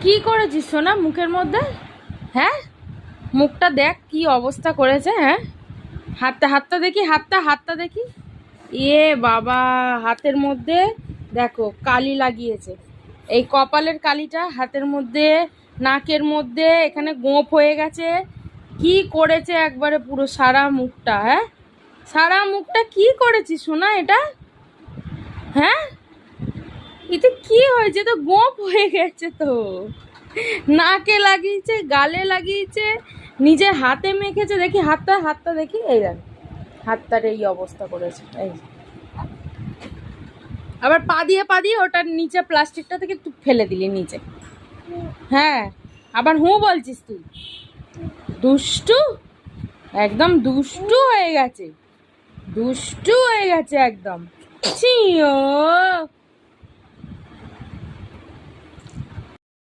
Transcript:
কি করেছিস সোনা মুখের মধ্যে? হ্যাঁ, মুখটা দেখ কি অবস্থা করেছে। হ্যাঁ, হাতটা দেখি, হাতটা দেখি। বাবা, হাতের মধ্যে দেখো কালি লাগিয়েছে। এই কপালের কালিটা হাতের মধ্যে, নাকের মধ্যে, এখানে গোঁফ হয়ে গেছে। কি করেছে একবারে পুরো সারা মুখটা। হ্যাঁ, সারা মুখটা কি করেছিস সোনা এটা? হ্যাঁ, এতে কি হয়েছে? তো গোঁফ হয়ে গেছে তো। নাকে লাগিয়েছে, গালে লাগিয়েছে, নিজের হাতে মেখেছে। দেখি হাতটা দেখি। এই দেখ, হাতটার এই অবস্থা করেছে। এই আবার পা দিয়ে ওটার নিচে প্লাস্টিকটা থেকে তুই ফেলে দিলি নিচে। হ্যাঁ, আবার বলছিস তুই? দুষ্টু, একদম দুষ্টু হয়ে গেছে, দুষ্টু হয়ে গেছে একদম। ছিও।